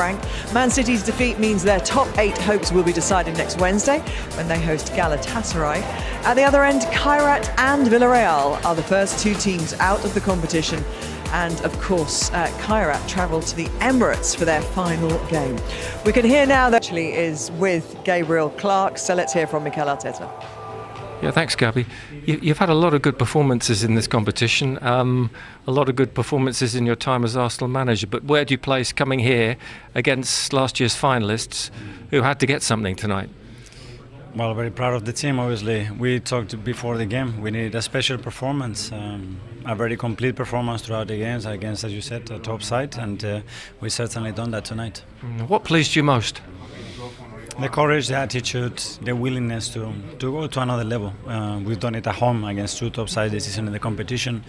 Frank. Man City's defeat means their top 8 hopes will be decided next Wednesday when they host Galatasaray. At the other end, Kairat and Villarreal are the first 2 teams out of the competition. And of course, Kairat travel to the Emirates for their final game. We can hear now that actually is with Gabriel Clark, so let's hear from Mikel Arteta. Yeah, thanks, Gabby. You've had a lot of good performances in this competition, a lot of good performances in your time as Arsenal manager, but where do you place coming here against last year's finalists who had to get something tonight? Well, very proud of the team, obviously. We talked before the game, we needed a special performance, a very complete performance throughout the games against, as you said, a top side, and we certainly done that tonight. What pleased you most? The courage, the attitude, the willingness to go to another level. We've done it at home against 2 top sides this season in the competition,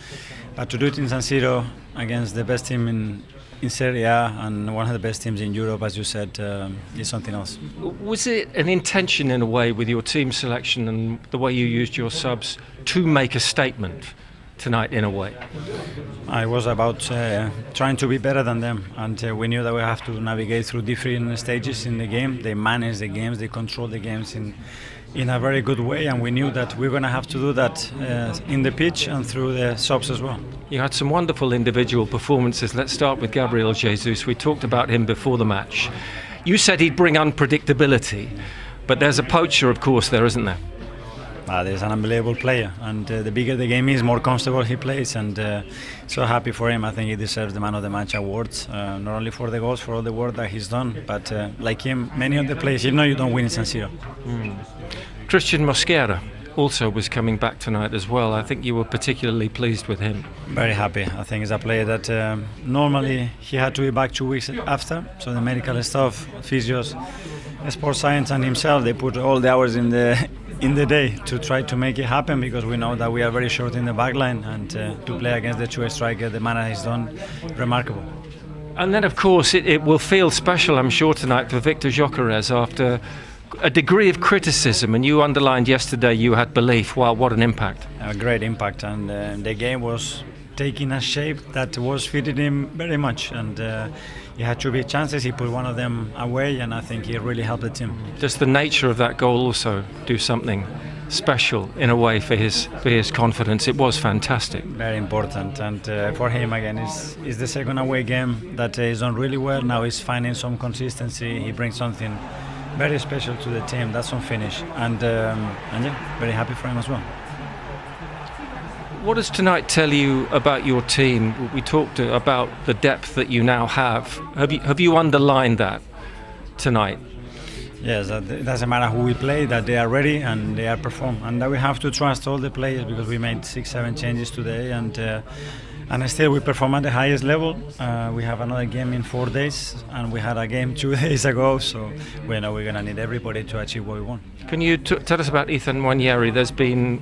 but to do it in San Siro against the best team in Serie A and one of the best teams in Europe, as you said, is something else. Was it an intention in a way with your team selection and the way you used your subs to make a statement tonight in a way? I was about trying to be better than them, and we knew that we have to navigate through different stages in the game. They manage the games, they control the games in a very good way, and we knew that we're going to have to do that in the pitch and through the subs as well. You had some wonderful individual performances. Let's start with Gabriel Jesus. We talked about him before the match. You said he'd bring unpredictability, but there's a poacher, of course, there, isn't there? There's an unbelievable player, and the bigger the game is, more comfortable he plays, and so happy for him. I think he deserves the Man of the Match awards, not only for the goals, for all the work that he's done, but like him, many of the players, you know you don't win in San Siro. Christian Mosquera also was coming back tonight as well. I think you were particularly pleased with him. Very happy. I think he's a player that normally he had to be back 2 weeks after, so the medical staff, physios, sports science and himself, they put all the hours in the day to try to make it happen, because we know that we are very short in the back line, and to play against the 2 striker, the manner he's done, remarkable. And then of course it will feel special, I'm sure, tonight for Victor Gyökeres after a degree of criticism, and you underlined yesterday you had belief. Wow, what an impact. A great impact, and the game was taking a shape that was fitting him very much, and he had 2 big chances, he put one of them away, and I think he really helped the team. Does the nature of that goal also do something special in a way for his confidence? It was fantastic. Very important, and for him again, it's the second away game that he's done really well. Now he's finding some consistency, he brings something very special to the team, that's on finish, and yeah, very happy for him as well. What does tonight tell you about your team? We talked about the depth that you now have. Have you underlined that tonight? Yes, it doesn't matter who we play, that they are ready and they are perform, and that we have to trust all the players, because we made 6-7 changes today, and still we perform at the highest level. We have another game in 4 days, and we had a game 2 days ago, so we know we're going to need everybody to achieve what we want. Can you tell us about Ethan Nwaneri? There's been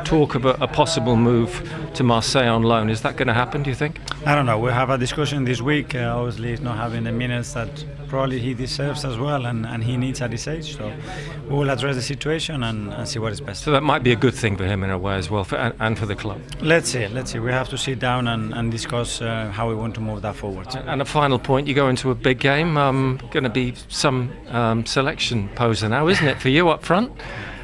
talk of a possible move to Marseille on loan. Is that going to happen, do you think? I don't know. We'll have a discussion this week. Obviously, he's not having the minutes that probably he deserves as well, and he needs at this age. So we will address the situation and see what is best. So that might be a good thing for him in a way as well, and for the club. Let's see. We have to sit down and discuss how we want to move that forward. And a final point, you go into a big game, going to be some selection poser now, isn't it, for you up front?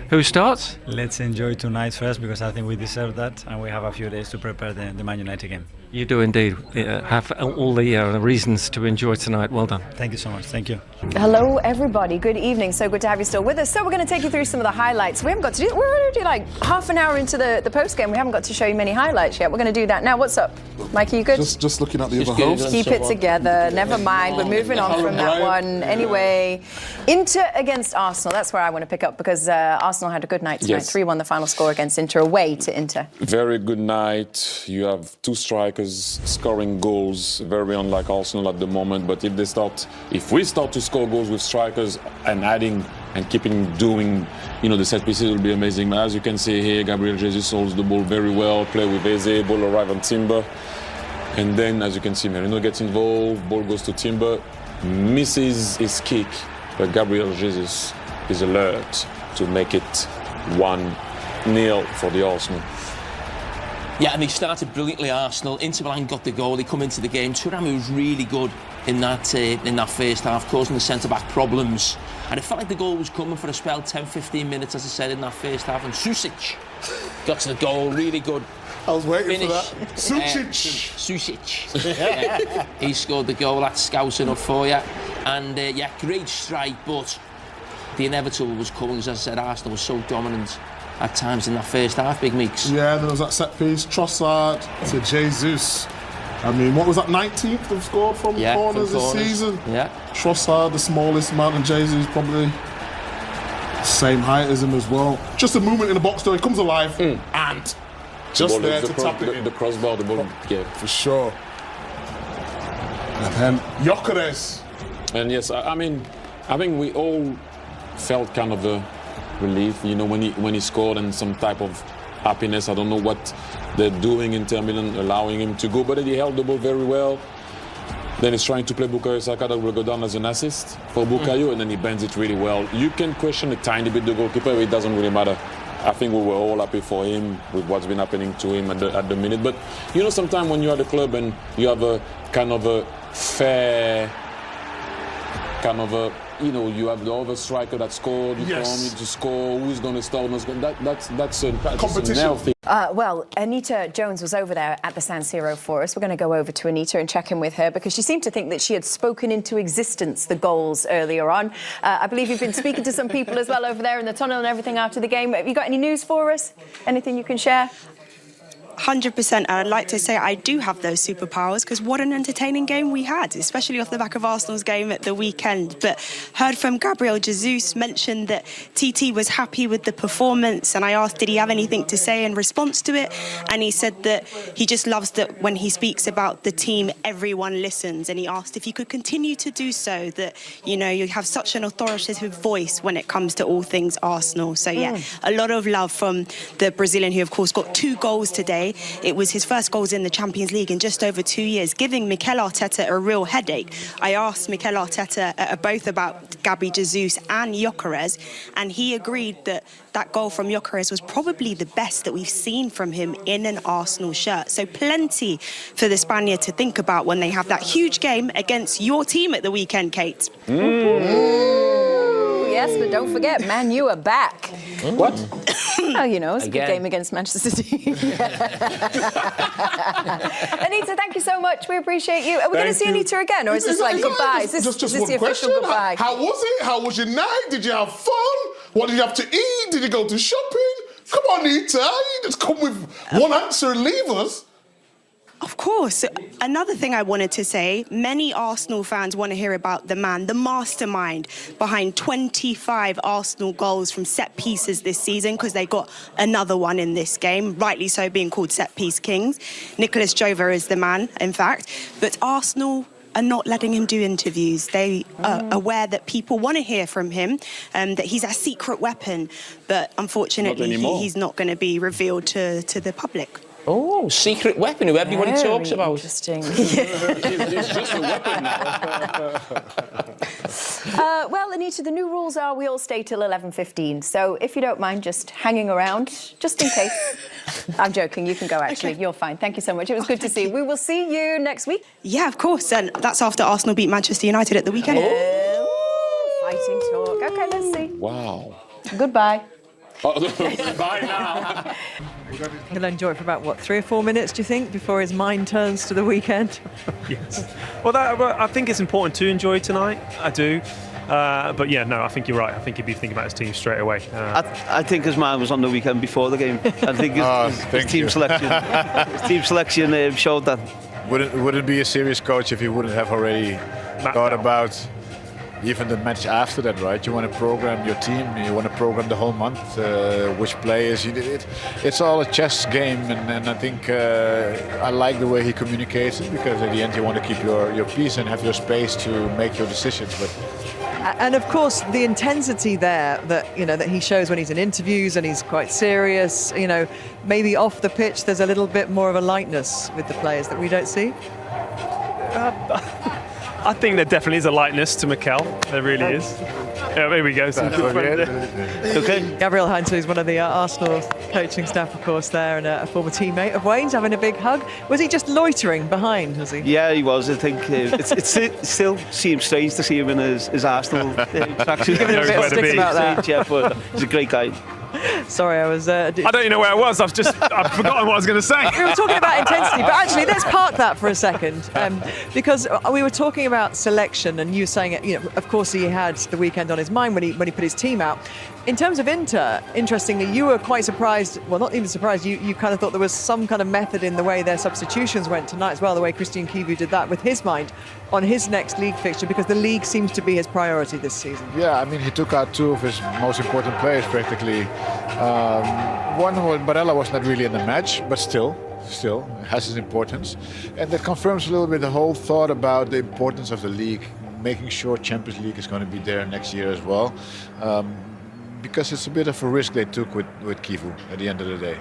Who starts? Let's enjoy tonight first, because I think we deserve that, and we have a few days to prepare the Man United game. You do indeed have all the reasons to enjoy tonight. Well done. Thank you so much. Thank you. Hello, everybody. Good evening. So good to have you still with us. So we're going to take you through some of the highlights. We haven't got to do. We're already like half an hour into the post game. We haven't got to show you many highlights yet. We're going to do that now. What's up, Mikey? You good? Just looking at the other half. Keep it together. Never mind. We're moving on from that one. Anyway, Inter against Arsenal. That's where I want to pick up, because Arsenal had a good night tonight. Yes. 3-1 the final score against Inter, away to Inter. Very good night. You have two strikers scoring goals, very unlike Arsenal at the moment. But if we start to score goals with strikers and adding and keeping doing, the set pieces, will be amazing. But as you can see here, Gabriel Jesus holds the ball very well, play with Eze, ball arrive on Timber. And then, as you can see, Merino gets involved, ball goes to Timber, misses his kick, but Gabriel Jesus is alert to make it 1-0 for the Arsenal. Yeah, and they started brilliantly, Arsenal. Inter Milan got the goal, they come into the game. Thuram, who's really good, in that first half, causing the centre-back problems. And it felt like the goal was coming for a spell, 10-15 minutes, as I said, in that first half. And Susic got to the goal, really good. I was waiting finish. for that. Susic. He scored the goal. That's scousing up for you. And great strike, but the inevitable was coming. As I said, Arsenal was so dominant at times in that first half, Big Meeks. Yeah, there was that set piece, Trossard to Jesus. I mean, what was that, 19th they've scored from corners this season? Yeah. Trossard, the smallest man, and Jesus probably the same height as him as well. Just a movement in the box though, he comes alive and just there to tap it in. The crossbar, the ball, for sure. And then Gyökeres. And yes, I mean, I think we all felt kind of a relief, you know, when he scored, and some type of happiness. I don't know what they're doing in Inter Milan, allowing him to go, but he held the ball very well. Then he's trying to play Bukayo Saka, that will go down as an assist for Bukayo, and then he bends it really well. You can question a tiny bit the goalkeeper, but it doesn't really matter. I think we were all happy for him with what's been happening to him at the minute. But you know, sometimes when you're at the club and you have a kind of a fair kind of a, you know, you have the other striker that scored, you want me to score, who's going to start, that's a competition. Well, Anita Jones was over there at the San Siro for us. We're going to go over to Anita and check in with her because she seemed to think that she had spoken into existence the goals earlier on. I believe you've been speaking to some people as well over there in the tunnel and everything after the game. Have you got any news for us? Anything you can share? 100%, and I'd like to say I do have those superpowers because what an entertaining game we had, especially off the back of Arsenal's game at the weekend. But heard from Gabriel Jesus mentioned that TT was happy with the performance, and I asked did he have anything to say in response to it, and he said that he just loves that when he speaks about the team everyone listens, and he asked if you could continue to do so, that you know you have such an authoritative voice when it comes to all things Arsenal. So yeah, a lot of love from the Brazilian, who of course got 2 goals today. It was his first goals in the Champions League in just over 2 years, giving Mikel Arteta a real headache. I asked Mikel Arteta both about Gabi Jesus and Gyökeres, and he agreed that that goal from Gyökeres was probably the best that we've seen from him in an Arsenal shirt. So plenty for the Spaniard to think about when they have that huge game against your team at the weekend, Kate. Yes, but don't forget, Man U are back. What? Oh, you know, it's a good game against Manchester City. Anita, thank you so much. We appreciate you. Are we going to see Anita again, or is this like goodbye? Is this just the one official question. goodbye? How was it? How was your night? Did you have fun? What did you have to eat? Did you go to shopping? Come on, Anita. You just come with one answer and leave us. Of course. Another thing I wanted to say, many Arsenal fans want to hear about the man, the mastermind behind 25 Arsenal goals from set pieces this season, because they got another one in this game, rightly so being called set piece kings. Nicolas Jover is the man, in fact. But Arsenal are not letting him do interviews. They are aware that people want to hear from him, that he's a secret weapon. But unfortunately, he's not going to be revealed to the public. Oh, secret weapon who everybody talks about. Interesting. It's just a weapon now. Well, Anita, the new rules are we all stay till 11:15. So if you don't mind just hanging around, just in case. I'm joking. You can go, actually. Okay. You're fine. Thank you so much. It was good to see you. We will see you next week. Yeah, of course. And that's after Arsenal beat Manchester United at the weekend. Fighting talk. OK, let's see. Wow. Goodbye. Bye now. He'll enjoy it for about, 3 or 4 minutes, do you think, before his mind turns to the weekend? Yes. Well, I think it's important to enjoy tonight. I do. But yeah, no, I think you're right. I think he'd be thinking about his team straight away. I think his mind was on the weekend before the game. I think his team selection showed that. Would it be a serious coach if he wouldn't have already thought about even the match after that, right? You want to program your team, you want to program the whole month, which players you did it. It's all a chess game, and I think I like the way he communicates it, because at the end you want to keep your peace and have your space to make your decisions. But and of course the intensity there that he shows when he's in interviews, and he's quite serious. Maybe off the pitch there's a little bit more of a lightness with the players that we don't see. I think there definitely is a likeness to Mikel. There really is. Yeah, there we go. Okay. Gabriel Heinze is one of the Arsenal coaching staff, of course, there, and a former teammate of Wayne's, having a big hug. Was he just loitering behind, was he? Yeah, he was. I think it still seems strange to see him in his Arsenal tracksuit. Giving him a bit of stick about that. Yeah, but he's a great guy. Sorry, I was... I don't even know where I was. I've forgotten what I was going to say. We were talking about intensity, but actually, let's park that for a second, because we were talking about selection, and you were saying, you know, of course, he had the weekend on his mind when he put his team out. In terms of Inter, interestingly, you were quite surprised. Well, not even surprised. You kind of thought there was some kind of method in the way their substitutions went tonight as well. The way Christian Kivu did that with his mind on his next league fixture, because the league seems to be his priority this season. Yeah, I mean, he took out two of his most important players practically. One, Barella was not really in the match, but still it has its importance. And that confirms a little bit the whole thought about the importance of the league, making sure Champions League is going to be there next year as well. Because it's a bit of a risk they took with Kivu at the end of the day.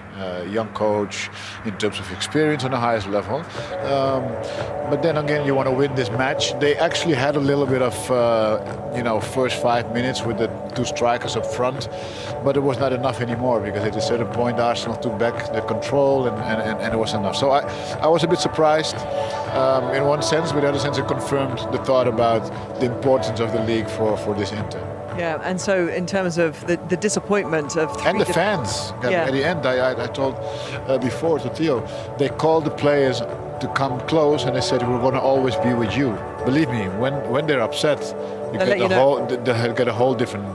Young coach in terms of experience on the highest level. But then again, you want to win this match. They actually had a little bit of, first 5 minutes with the two strikers up front, but it was not enough anymore, because at a certain point Arsenal took back the control and it was enough. So I was a bit surprised in one sense, but in the other sense it confirmed the thought about the importance of the league for this Inter. Yeah, and so in terms of the disappointment of... And the fans. Yeah. At the end, I told before to Theo, they called the players to come close and they said, we're going to always be with you. Believe me, when they're upset, they get a whole different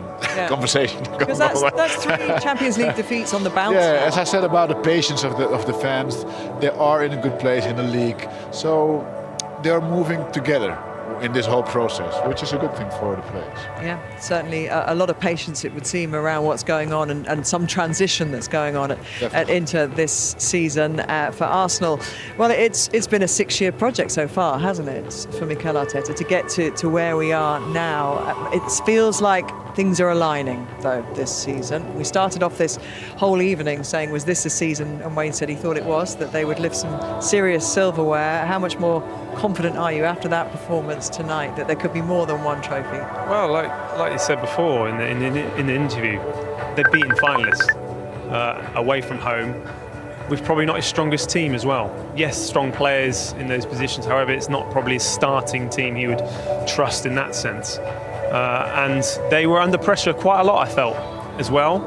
conversation. Because that's 3 Champions League defeats on the bounce. Yeah, as I said about the patience of the fans, they are in a good place in the league. So they're moving together in this whole process, which is a good thing for the players. Yeah, certainly a lot of patience, it would seem, around what's going on and some transition that's going on at Inter this season for Arsenal. Well, it's been a 6-year project so far, hasn't it, for Mikel Arteta to get to where we are now. It feels like things are aligning, though, this season. We started off this whole evening saying, was this the season? And Wayne said he thought it was, that they would lift some serious silverware. How much more confident are you after that performance tonight that there could be more than one trophy? Well, like you said before in the interview, they're beaten finalists away from home, with probably not his strongest team as well. Yes, strong players in those positions. However, it's not probably his starting team he would trust in that sense. And they were under pressure quite a lot, I felt, as well.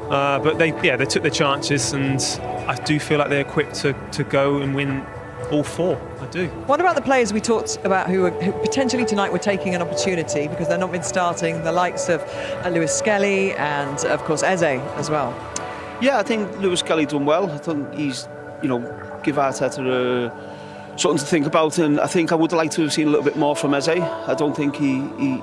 But they took their chances, and I do feel like they're equipped to go and win all 4. I do. What about the players we talked about who potentially tonight were taking an opportunity because they've not been starting, the likes of Lewis Skelly and, of course, Eze as well? Yeah, I think Lewis Skelly done well. I think he's, give Arteta something to think about, and I think I would like to have seen a little bit more from Eze. I don't think he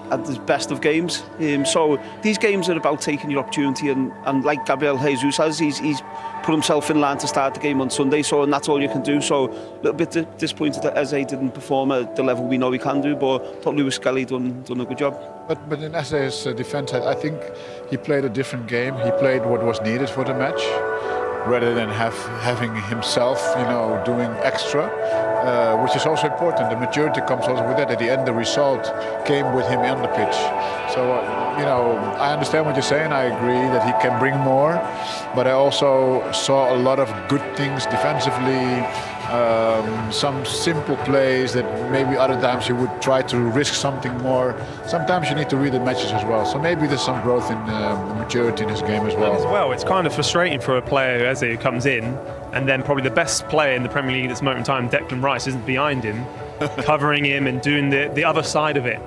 had his best of games. So these games are about taking your opportunity, and like Gabriel Jesus says, he's put himself in line to start the game on Sunday, and that's all you can do. So a little bit disappointed that Eze didn't perform at the level we know he can do, but I thought Lewis Skelly done a good job. But in Eze's defence, I think he played a different game. He played what was needed for the match, rather than having himself, doing extra, which is also important. The maturity comes also with that. At the end, the result came with him on the pitch. So, I understand what you're saying. I agree that he can bring more, but I also saw a lot of good things defensively, some simple plays that maybe other times you would try to risk something more. Sometimes you need to read the matches as well. So maybe there's some growth in maturity in his game as well. It's kind of frustrating for a player Eze who comes in, and then probably the best player in the Premier League at this moment in time, Declan Rice, isn't behind him, covering him and doing the other side of it.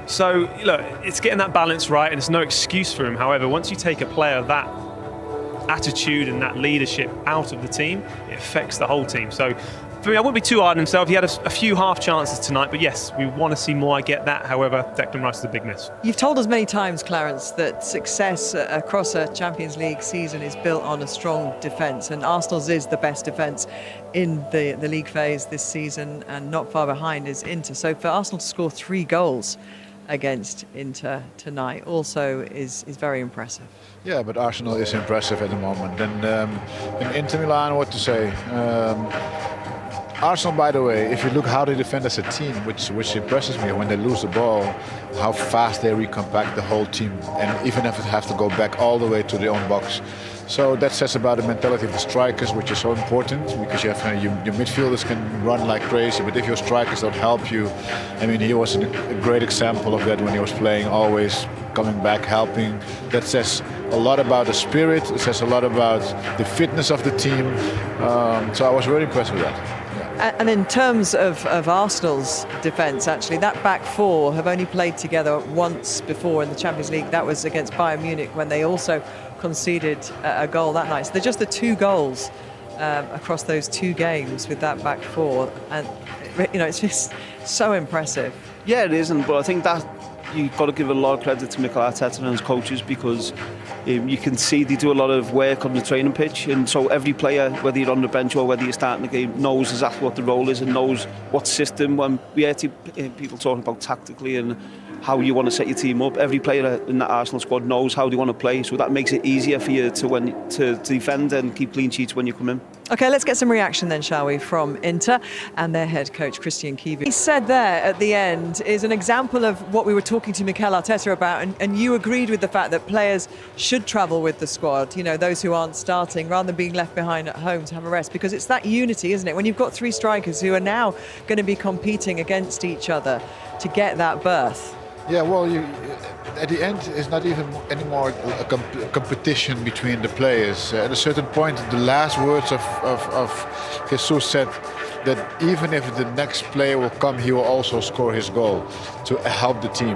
So, look, it's getting that balance right, and it's no excuse for him. However, once you take a player of that attitude and that leadership out of the team, it affects the whole team. So, for me, I wouldn't be too hard on himself. He had a few half chances tonight, but yes, we want to see more. I get that. However, Declan Rice is a big miss. You've told us many times, Clarence, that success across a Champions League season is built on a strong defence, and Arsenal's is the best defence in the league phase this season, and not far behind is Inter. So for Arsenal to score 3 goals against Inter tonight also is very impressive. Yeah, but Arsenal is impressive at the moment. And in Inter Milan, what to say? Arsenal, by the way, if you look how they defend as a team, which impresses me, when they lose the ball, how fast they recompact the whole team, and even if it have to go back all the way to their own box. So that says about the mentality of the strikers, which is so important, because you have your midfielders can run like crazy, but if your strikers don't help you, I mean, he was a great example of that when he was playing, always coming back, helping. That says a lot about the spirit. It says a lot about the fitness of the team. So I was very impressed with that. And in terms of Arsenal's defence, actually, that back four have only played together once before in the Champions League. That was against Bayern Munich when they also conceded a goal that night. So they're just the 2 goals across those 2 games with that back four. And, you know, it's just so impressive. Yeah, it isn't, but I think that you've got to give a lot of credit to Mikel Arteta and his coaches, because you can see they do a lot of work on the training pitch, and so every player, whether you're on the bench or whether you're starting the game, knows exactly what the role is and knows what system. When we hear people talking about tactically and how you want to set your team up, every player in that Arsenal squad knows how they want to play, so that makes it easier for you to defend and keep clean sheets when you come in. OK, let's get some reaction then, shall we, from Inter and their head coach, Christian Kiewicz. He said there at the end is an example of what we were talking to Mikel Arteta about, and you agreed with the fact that players should travel with the squad, you know, those who aren't starting, rather than being left behind at home to have a rest, because it's that unity, isn't it? When you've got 3 strikers who are now going to be competing against each other to get that berth. Yeah, well, at the end, it's not even anymore a competition between the players. At a certain point, the last words of Jesus said that even if the next player will come, he will also score his goal to help the team.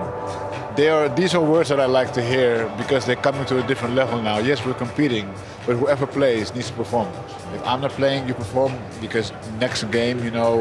These are words that I like to hear, because they're coming to a different level now. Yes, we're competing, but whoever plays needs to perform. If I'm not playing, you perform, because next game, you know,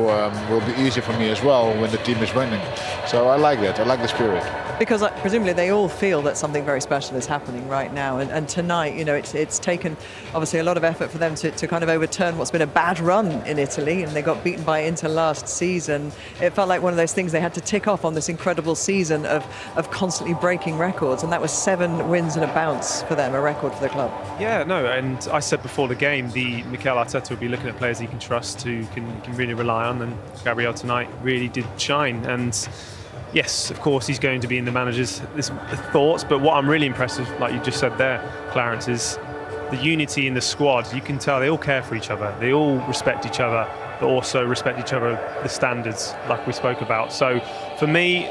will be easier for me as well when the team is winning. So I like that. I like the spirit. Because presumably they all feel that something very special is happening right now. And tonight, you know, it's taken obviously a lot of effort for them to kind of overturn what's been a bad run in Italy. And they got beaten by Inter last season. It felt like one of those things they had to tick off on this incredible season of constantly breaking records. And that was 7 wins and a bounce for them, a record for the club. Yeah, no, and I said before the game, Mikel Arteta will be looking at players he can trust, who can really rely on. And Gabriel tonight really did shine. And yes, of course, he's going to be in the manager's thoughts, but what I'm really impressed with, like you just said there, Clarence, is the unity in the squad. You can tell they all care for each other. They all respect each other, but also respect each other, the standards, like we spoke about. So for me,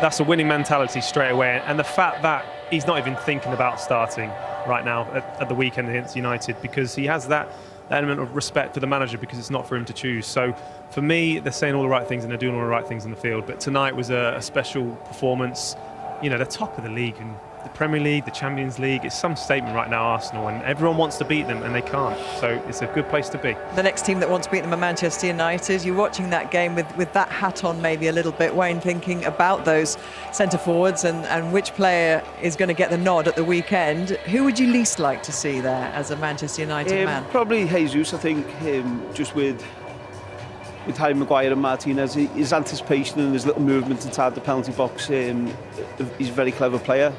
that's a winning mentality straight away. And the fact that he's not even thinking about starting right now at the weekend against United, because he has that element of respect for the manager, because it's not for him to choose. So for me, they're saying all the right things and they're doing all the right things in the field. But tonight was a special performance. You know, they're top of the league, and the Premier League, the Champions League. It's some statement right now, Arsenal, and everyone wants to beat them and they can't. So it's a good place to be. The next team that wants to beat them are Manchester United. You're watching that game with that hat on maybe a little bit, Wayne, thinking about those centre forwards and which player is going to get the nod at the weekend. Who would you least like to see there as a Manchester United man? Probably Jesus, I think, just with Harry Maguire and Martinez, his anticipation and his little movement inside the penalty box, he's a very clever player.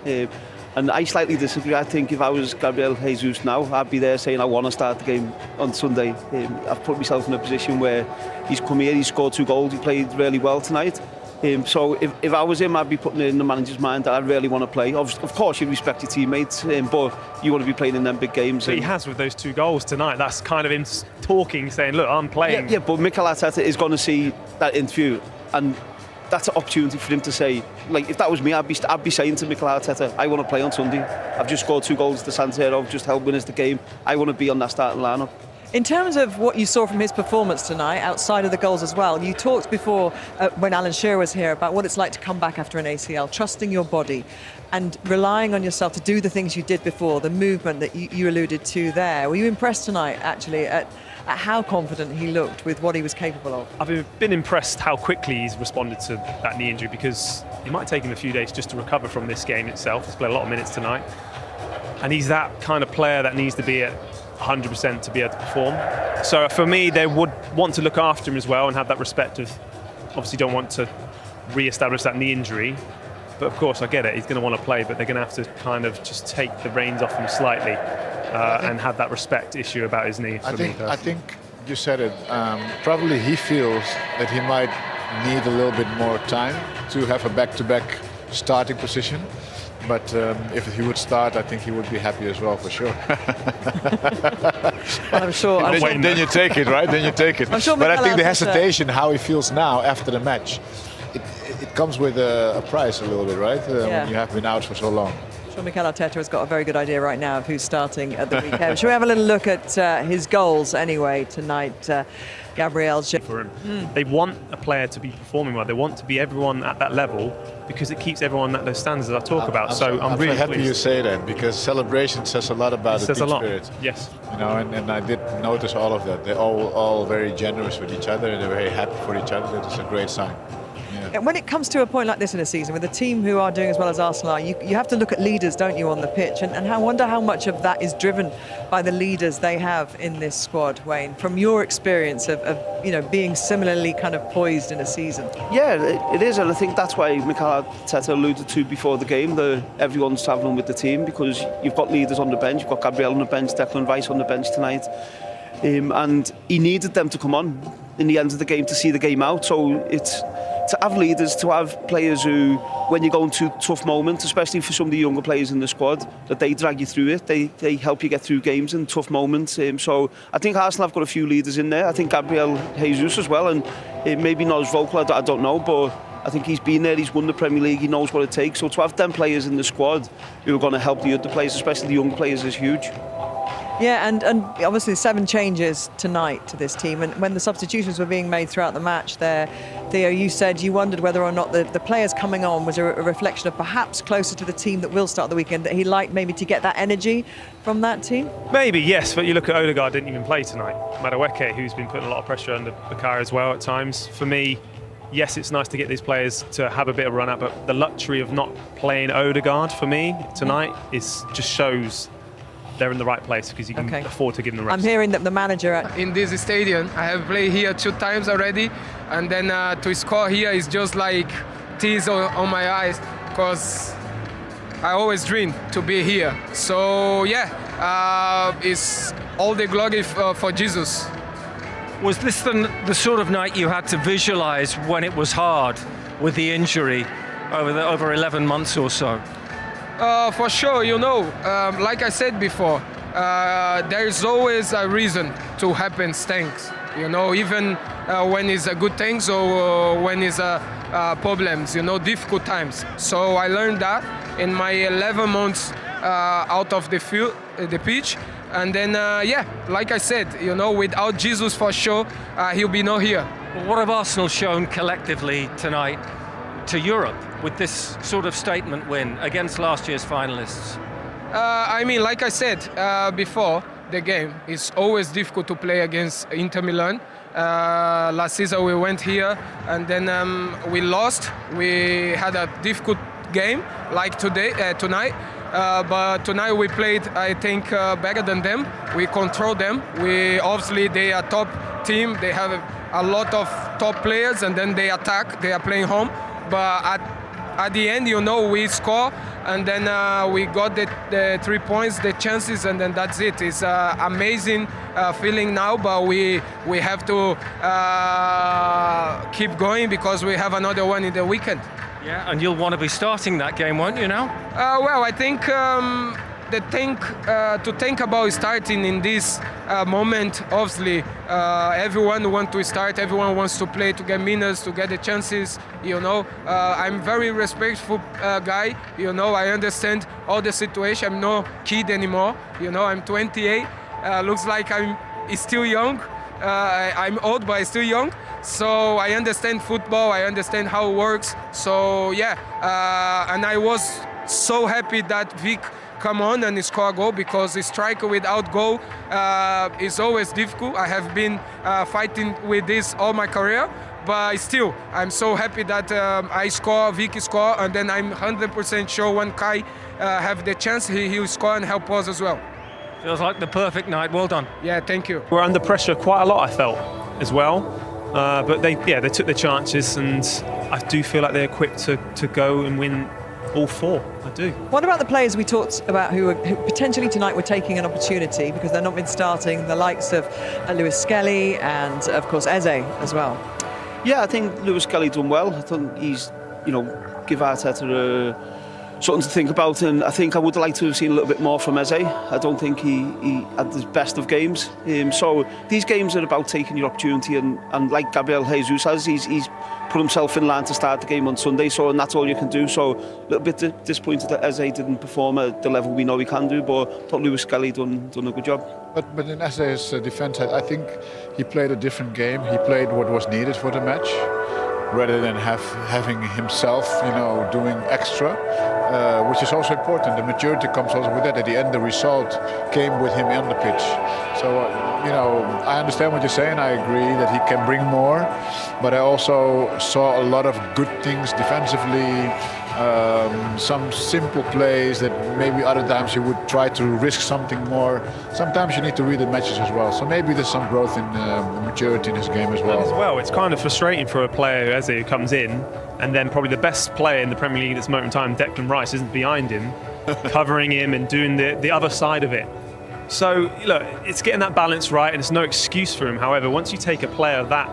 And I slightly disagree. I think if I was Gabriel Jesus now, I'd be there saying I want to start the game on Sunday. I've put myself in a position where he's come here, he's scored 2 goals, he played really well tonight. So if I was him, I'd be putting it in the manager's mind that I really want to play. Of course, you respect your teammates, but you want to be playing in them big games. But he has with those 2 goals tonight. That's kind of him talking, saying, look, I'm playing. Yeah, but Mikel Arteta is going to see that interview, and that's an opportunity for him to say, like, if that was me, I'd be saying to Mikel Arteta, I want to play on Sunday. I've just scored 2 goals to San Siro, I've just helped win us the game. I want to be on that starting lineup. In terms of what you saw from his performance tonight, outside of the goals as well, you talked before when Alan Shearer was here about what it's like to come back after an ACL, trusting your body and relying on yourself to do the things you did before, the movement that you alluded to there. Were you impressed tonight, actually, at how confident he looked with what he was capable of? I've been impressed how quickly he's responded to that knee injury, because it might take him a few days just to recover from this game itself. He's played a lot of minutes tonight. And he's that kind of player that needs to be at 100% to be able to perform. So for me, they would want to look after him as well and have that respect of, obviously don't want to re-establish that knee injury. But of course, I get it, he's going to want to play, but they're going to have to kind of just take the reins off him slightly and have that respect issue about his knee. I think you said it. Probably he feels that he might need a little bit more time to have a back-to-back starting position. But if he would start, I think he would be happy as well, for sure. Well, I'm sure. Then you take it, right? Then you take it. I'm sure But I think the Mikel Arteta- hesitation, how he feels now after the match, it comes with a price a little bit, right? When you have been out for so long. I'm sure Mikel Arteta has got a very good idea right now of who's starting at the weekend. Shall we have a little look at his goals anyway tonight? Gabriel. For him. They want a player to be performing well. They want to be everyone at that level because it keeps everyone at those standards that I talk about. So I'm really happy pleased. you say that, because celebration says a lot about the team spirit. Yes. You know, and I did notice all of that. They're all very generous with each other, and they're very happy for each other. That is a great sign. And when it comes to a point like this in a season, with a team who are doing as well as Arsenal are, you have to look at leaders, don't you, on the pitch? And I wonder how much of that is driven by the leaders they have in this squad, Wayne, from your experience of being similarly kind of poised in a season. Yeah, it is, and I think that's why Mikel Arteta alluded to before the game that everyone's travelling with the team, because you've got leaders on the bench. You've got Gabriel on the bench, Declan Rice on the bench tonight. And he needed them to come on in the end of the game to see the game out. So it's to have leaders, to have players who, when you're going through tough moments, especially for some of the younger players in the squad, that they drag you through it. They help you get through games and tough moments. So I think Arsenal have got a few leaders in there. I think Gabriel Jesus as well, and maybe not as vocal, I don't know, but I think he's been there, he's won the Premier League, he knows what it takes. So to have 10 players in the squad who are going to help the other players, especially the young players, is huge. Yeah, and obviously 7 changes tonight to this team. And when the substitutions were being made throughout the match there, Theo, you said you wondered whether or not the players coming on was a reflection of perhaps closer to the team that will start the weekend, that he liked maybe to get that energy from that team? Maybe, yes, but you look at Odegaard, didn't even play tonight. Madueke, who's been putting a lot of pressure under Bakar as well at times. For me, yes, it's nice to get these players to have a bit of a run out, but the luxury of not playing Odegaard for me tonight just shows they're in the right place, because you can afford to give them the rest. I'm hearing that the manager in this stadium, I have played here 2 times already, and then to score here is just like tears on my eyes, because I always dream to be here. So yeah, it's all the glory for Jesus. Was this the sort of night you had to visualise when it was hard with the injury over 11 months or so? For sure, like I said before, there is always a reason to happen things. Even when it's a good things or when it's problems, difficult times. So I learned that in my 11 months out of the field, the pitch. And then, like I said, without Jesus for sure, he'll be not here. Well, what have Arsenal shown collectively tonight to Europe with this sort of statement win against last year's finalists? Like I said before the game, it's always difficult to play against Inter Milan. Last season we went here and then we lost. We had a difficult game like tonight. But tonight we played, I think, better than them. We control them. Obviously they are top team. They have a lot of top players, and then they attack. They are playing home. But at the end, we score, and then we got the 3 points, the chances, and then that's it. It's an amazing feeling now, but we have to keep going, because we have another one in the weekend. Yeah, and you'll want to be starting that game, won't you now? Well, I think to think about starting in this moment, obviously, everyone wants to start, everyone wants to play, to get minutes, to get the chances, I'm very respectful guy, I understand all the situation. I'm no kid anymore, I'm 28, looks like I'm still young. I'm old, but I'm still young. So I understand football, I understand how it works. So yeah, and I was so happy that Vic come on and score a goal, because a striker without goal is always difficult. I have been fighting with this all my career, but still, I'm so happy that I score, Vic score, and then I'm 100% sure when Kai have the chance, he'll score and help us as well. Feels like the perfect night. Well done. Yeah, thank you. We're under pressure quite a lot, I felt, as well. But they took their chances, and I do feel like they're equipped to go and win All four, I do. What about the players we talked about who potentially tonight were taking an opportunity because they've not been starting, the likes of Lewis Skelly and, of course, Eze as well? Yeah, I think Lewis Skelly done well. I think he's, give Arteta something to think about, and I think I would like to have seen a little bit more from Eze. I don't think he had his best of games. So these games are about taking your opportunity, and like Gabriel Jesus says, he's put himself in line to start the game on Sunday, and that's all you can do. So a little bit disappointed that Eze didn't perform at the level we know he can do, but I thought Lewis Skelly done a good job. But in Eze's defence, I think he played a different game. He played what was needed for the match, rather than having himself, doing extra, which is also important. The maturity comes also with that. At the end, the result came with him on the pitch. So, I understand what you're saying. I agree that he can bring more, but I also saw a lot of good things defensively. Some simple plays that maybe other times you would try to risk something more. Sometimes you need to read the matches as well. So maybe there's some growth in maturity in his game as well. It's kind of frustrating for a player as he comes in, and then probably the best player in the Premier League at this moment in time, Declan Rice, isn't behind him, covering him and doing the other side of it. So, look, it's getting that balance right, and it's no excuse for him. However, once you take a player that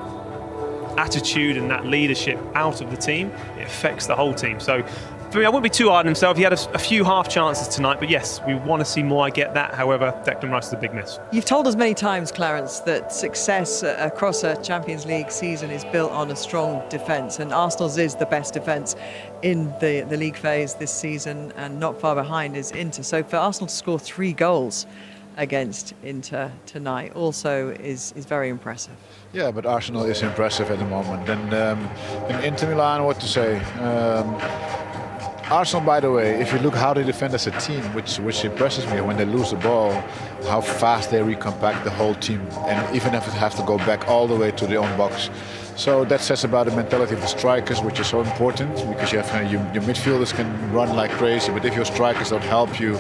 attitude and that leadership out of the team, it affects the whole team. So for me, I wouldn't be too hard on himself. He had a few half chances tonight, but yes, we want to see more. I get that. However, Declan Rice is a big miss. You've told us many times, Clarence, that success across a Champions League season is built on a strong defence, and Arsenal's is the best defence in the league phase this season, and not far behind is Inter. So for Arsenal to score 3 goals against Inter tonight also is very impressive. Yeah, but Arsenal is impressive at the moment. And in Inter Milan, what to say? Arsenal, by the way, if you look how they defend as a team, which impresses me when they lose the ball, how fast they recompact the whole team, and even if it have to go back all the way to their own box. So that says about the mentality of the strikers, which is so important, because you have your midfielders can run like crazy, but if your strikers don't help you,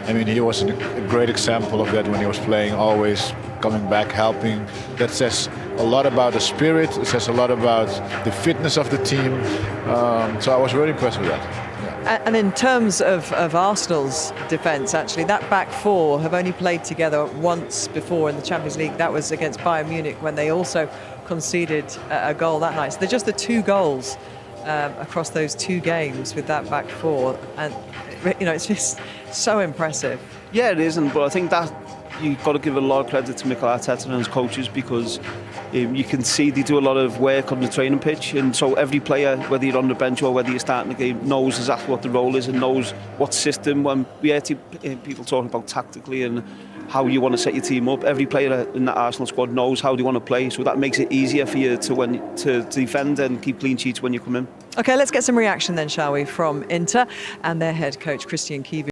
I mean, he was a great example of that when he was playing, always coming back, helping. That says a lot about the spirit. It says a lot about the fitness of the team. So I was really impressed with that. Yeah. And in terms of Arsenal's defence, actually, that back four have only played together once before in the Champions League. That was against Bayern Munich, when they also conceded a goal that night. So they're just the 2 goals across those 2 games with that back four, and it's just so impressive. Yeah, it isn't, but I think that you've got to give a lot of credit to Mikel Arteta and his coaches, because you can see they do a lot of work on the training pitch, and so every player, whether you're on the bench or whether you're starting the game, knows exactly what the role is and knows what system. When we hear people talking about tactically and how you want to set your team up, every player in that Arsenal squad knows how they want to play, so that makes it easier for you to defend and keep clean sheets when you come in. OK, let's get some reaction then, shall we, from Inter and their head coach, Christian Kiewicz.